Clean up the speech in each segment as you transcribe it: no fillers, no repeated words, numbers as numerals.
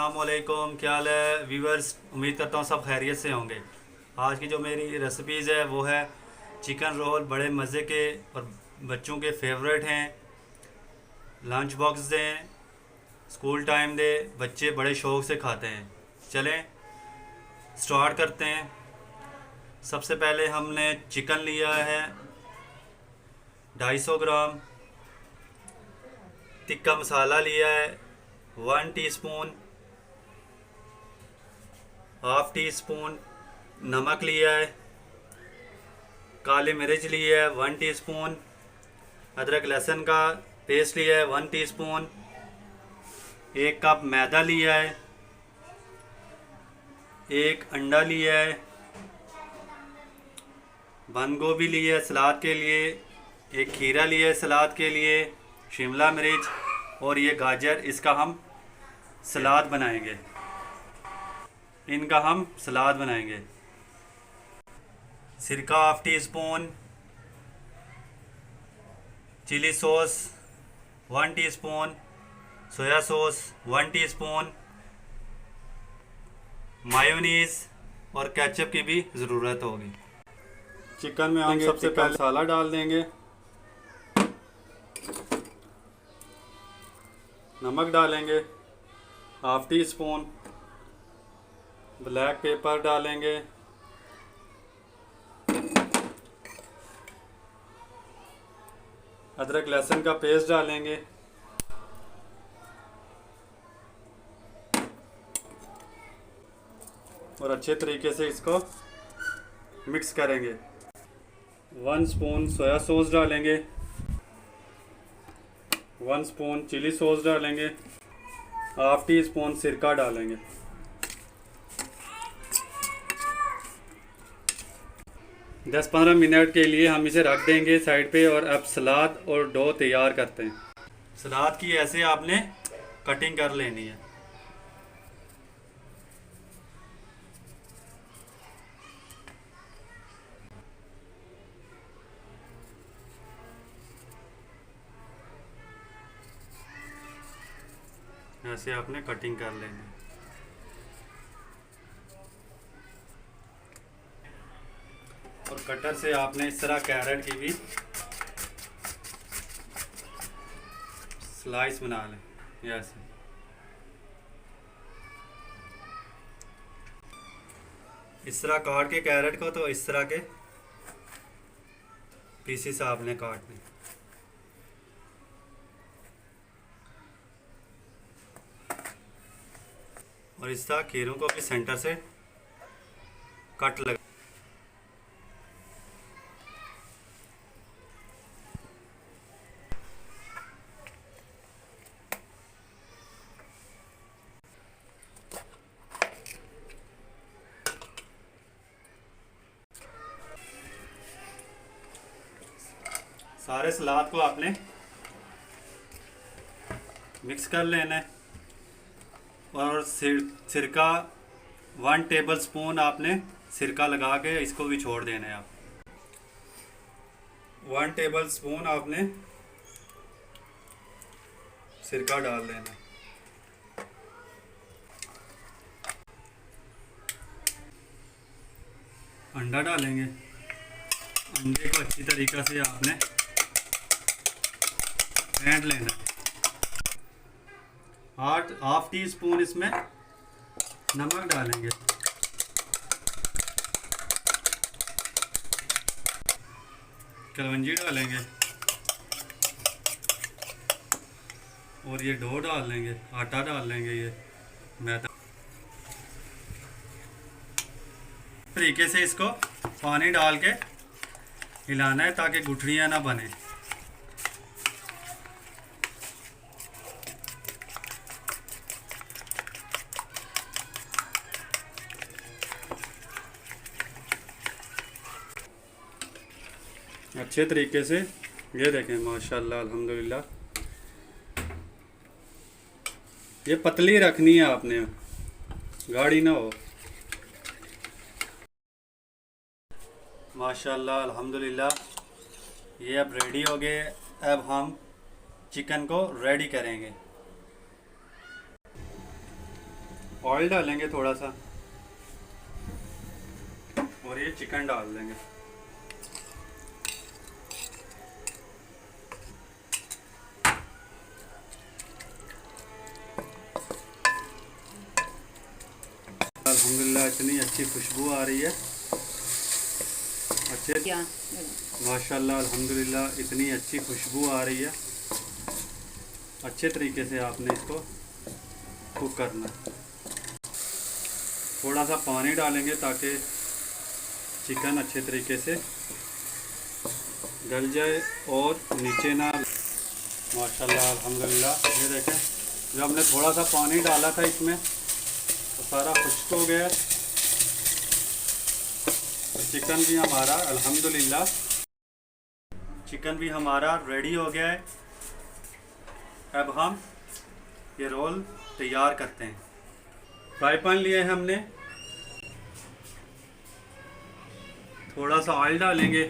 अस्सलामुअलैकुम, क्या हाल है व्यूवर्स। उम्मीद करता हूँ सब खैरियत से होंगे। आज की जो मेरी रेसिपीज़ है वो है चिकन रोल। बड़े मज़े के और बच्चों के फेवरेट हैं। लंच बॉक्स दें, स्कूल टाइम दे, बच्चे बड़े शौक़ से खाते हैं। चलें स्टार्ट करते हैं। सबसे पहले हमने चिकन लिया है 250 ग्राम। टिक्का मसाला लिया है 1 टीस्पून। हाफ़ टी स्पून नमक लिया है। काली मिर्च लिया है 1 टीस्पून। अदरक लहसुन का पेस्ट लिया है 1 टीस्पून। 1 कप मैदा लिया है। 1 अंडा लिया है। बंद गोभी लिया है सलाद के लिए। 1 खीरा लिया है सलाद के लिए। शिमला मिर्च और ये गाजर, इसका हम सलाद बनाएंगे। सलाद बनाएंगे। सिरका half teaspoon. Chilli sauce 1 teaspoon. Soya sauce 1 teaspoon. Mayonnaise और केचप की भी ज़रूरत होगी। चिकन में हम सबसे पहले मसाला डाल देंगे। नमक डालेंगे half tea spoon. Black pepper डालेंगे। अदरक लहसुन का पेस्ट डालेंगे। और अच्छे तरीके से इसको मिक्स करेंगे। 1 स्पून सोया सॉस डालेंगे। 1 स्पून चिली सॉस डालेंगे। हाफ़ टी स्पून सिरका डालेंगे। 10-15 मिनट के लिए हम इसे रख देंगे साइड पे। और अब सलाद और डो तैयार करते हैं। सलाद की ऐसे आपने कटिंग कर लेनी है। ऐसे आपने कटिंग कर लेनी है। और कटर से आपने इस तरह कैरेट की भी स्लाइस बना लें। ऐसे इस तरह काट के कैरेट को, तो इस तरह के पीसेस आपने काटने। और इस तरह खीरों को भी सेंटर से कट लगा। सारे सलाद को आपने मिक्स कर लेना है। और सिरका 1 टेबल स्पून आपने सिरका लगा के इसको भी छोड़ देना है। आप 1 टेबल स्पून आपने सिरका डाल देना है। अंडा डालेंगे। अंडे को अच्छी तरीक़ा से आपने फेंट लेना है। हाफ़ टी स्पून इसमें नमक डालेंगे। कलवंजी डालेंगे। और ये डो डाल लेंगे, आटा डाल लेंगे, ये मैदा। तरीके से इसको पानी डाल के हिलाना है ताकि गुठलियाँ ना बने। अच्छे तरीके से ये देखें, माशाल्लाह अल्हम्दुलिल्लाह। ये पतली रखनी है आपने, गाढ़ी ना हो। माशाल्लाह अल्हम्दुलिल्लाह ये अब रेडी हो गए। अब हम चिकन को रेडी करेंगे। ऑयल डालेंगे थोड़ा सा और ये चिकन डाल देंगे। अल्हम्दुलिल्लाह इतनी अच्छी खुशबू आ रही है। अच्छे क्या माशाल्लाह अल्हम्दुलिल्लाह इतनी अच्छी खुशबू आ रही है। अच्छे तरीके से आपने इसको कुक करना है। थोड़ा सा पानी डालेंगे ताकि चिकन अच्छे तरीके से गल जाए और नीचे ना। माशाल्लाह अल्हम्दुलिल्लाह ये देखें, जब हमने थोड़ा सा पानी डाला था इसमें तो सारा खुश्क हो गया। तो चिकन भी हमारा अल्हम्दुलिल्लाह रेडी हो गया है। अब हम ये रोल तैयार करते हैं। फ्राई पैन लिए हैं हमने, थोड़ा सा ऑयल डालेंगे।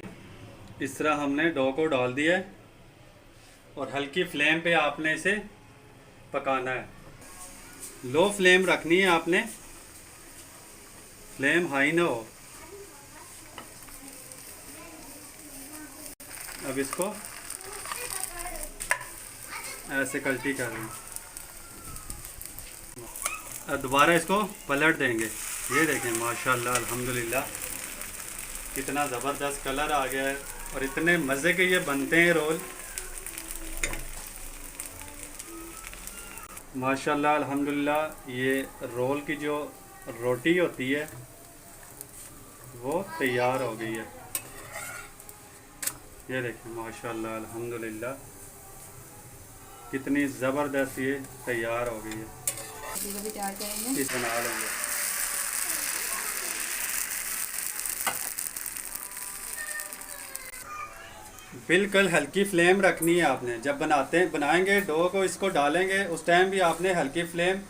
इस तरह हमने डो को डाल दिया है और हल्की फ्लेम पे आपने इसे पकाना है। लो फ्लेम रखनी है आपने, फ्लेम हाई ना हो। अब इसको ऐसे कल्टी कर लें। अब दोबारा इसको पलट देंगे। ये देखें माशाल्लाह अल्हम्दुलिल्लाह कितना ज़बरदस्त कलर आ गया है और इतने मज़े के ये बनते हैं रोल। माशाल्लाह अल्हम्दुलिल्लाह ये रोल की जो रोटी होती है वो तैयार हो गई है। ये देखें माशाल्लाह अल्हम्दुलिल्लाह कितनी ज़बरदस्त ये तैयार हो गई है। कभी तैयार करेंगे, इस बना लेंगे। बिल्कुल हल्की फ्लेम रखनी है आपने। जब बनाएंगे डो को, इसको डालेंगे उस टाइम भी आपने हल्की फ्लेम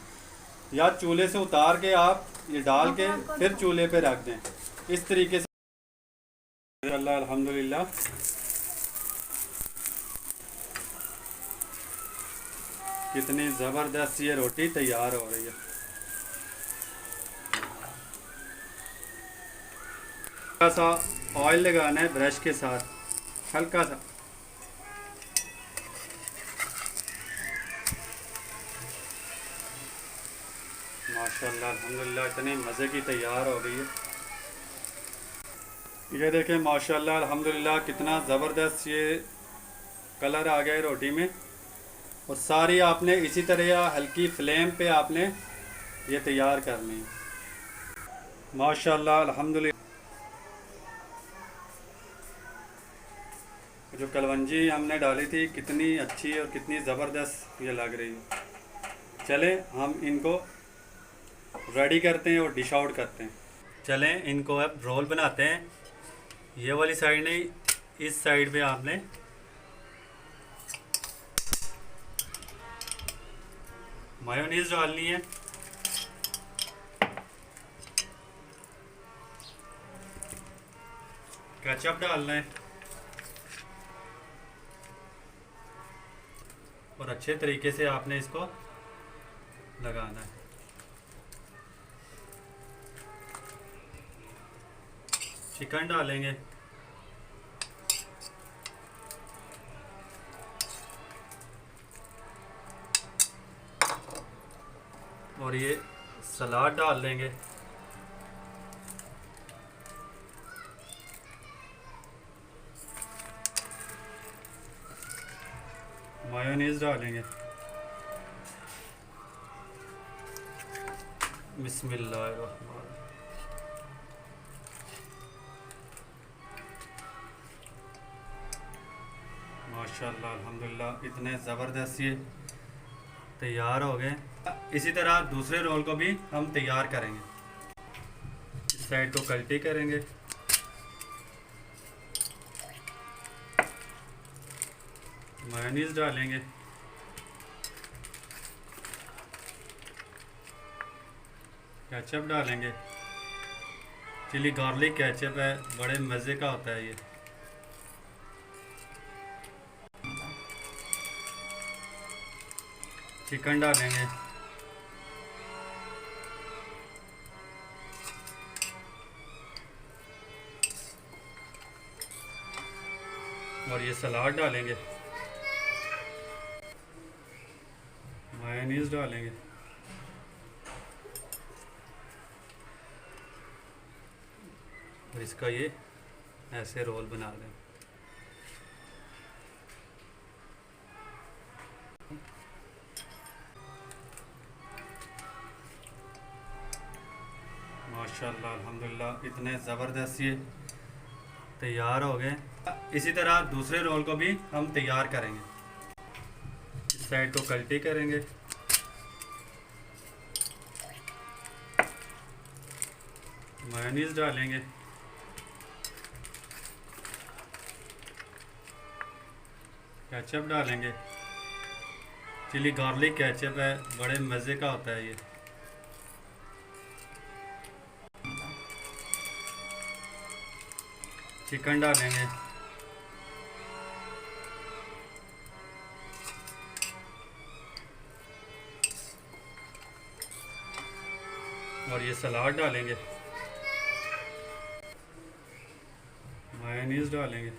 या चूल्हे से उतार के आप ये डाल के फिर चूल्हे पे रख दें। इस तरीके से अल्हम्दुलिल्लाह कितनी ज़बरदस्त ये रोटी तैयार हो रही है। हल्का सा ऑयल लगाना है ब्रश के साथ, हल्का सा। माशाल्लाह अल्हम्दुलिल्लाह इतनी मज़े की तैयार हो गई है। ये देखें माशाल्लाह अल्हम्दुलिल्लाह कितना ज़बरदस्त ये कलर आ गया है रोटी में। और सारी आपने इसी तरह हल्की फ्लेम पे आपने ये तैयार करनी है। माशाल्लाह अल्हम्दुलिल्लाह जो कलवंजी हमने डाली थी कितनी अच्छी और कितनी ज़बरदस्त ये लग रही है। चलें हम इनको रेडी करते हैं और डिश आउट करते हैं। चलें इनको अब रोल बनाते हैं। ये वाली साइड नहीं, इस साइड पे आपने मायोनीज डालनी है। केचप डालना है और अच्छे तरीके से आपने इसको लगाना है। चिकन डालेंगे, और ये सलाद डाल देंगे। मायोनीज डालेंगे। बिस्मिल्लाहिर्रहमानिर्रहीम। माशाल्लाह अल्हम्दुलिल्लाह इतने ज़बरदस्त ये तैयार हो गए। इसी तरह दूसरे रोल को भी हम तैयार करेंगे। इस साइड को कल्टी करेंगे। मायोनीज डालेंगे, केचप डालेंगे। चिली गार्लिक केचप है, बड़े मज़े का होता है ये। चिकन डालेंगे, और ये सलाद डालेंगे, मायोनीज डालेंगे, और इसका ये ऐसे रोल बना दें। माशाल्लाह अल्हम्दुलिल्लाह इतने ज़बरदस्त ये तैयार हो गए। इसी तरह दूसरे रोल को भी हम तैयार करेंगे। इस साइड को कल्टी करेंगे, मायोनीज डालेंगे, केचप डालेंगे। चिली गार्लिक केचप है, बड़े मज़े का होता है ये। चिकन डालेंगे, और ये सलाद डालेंगे, मायोनीज डालेंगे,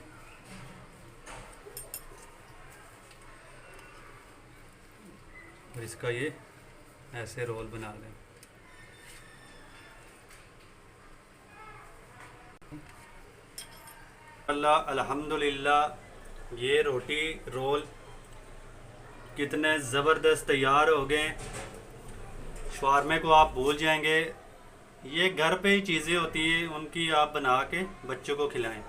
और इसका ये ऐसे रोल बना दें। अल्हम्दुलिल्लाह ये रोटी रोल कितने ज़बरदस्त तैयार हो गए। शवारमे को आप भूल जाएंगे। ये घर पे ही चीज़ें होती हैं, उनकी आप बना के बच्चों को खिलाएं।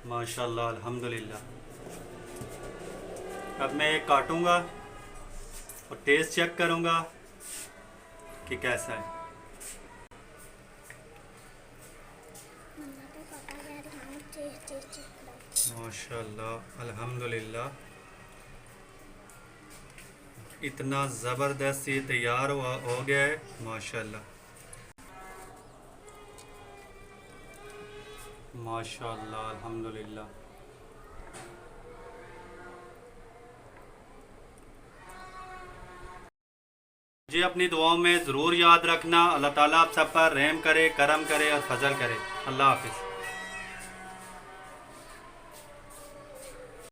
माशाल्लाह अल्हम्दुलिल्लाह। अब मैं एक काटूंगा और टेस्ट चेक करूंगा कि कैसा है। माशाल्लाह अल्हम्दुलिल्लाह इतना ज़बरदस्त ये तैयार हो गया है। माशाल्लाह माशाल्लाह अल्हम्दुलिल्लाह। जी अपनी दुआओं में ज़रूर याद रखना। अल्लाह ताला आप सब पर रहम करे, करम करे और फजल करे। अल्लाह हाफिज़।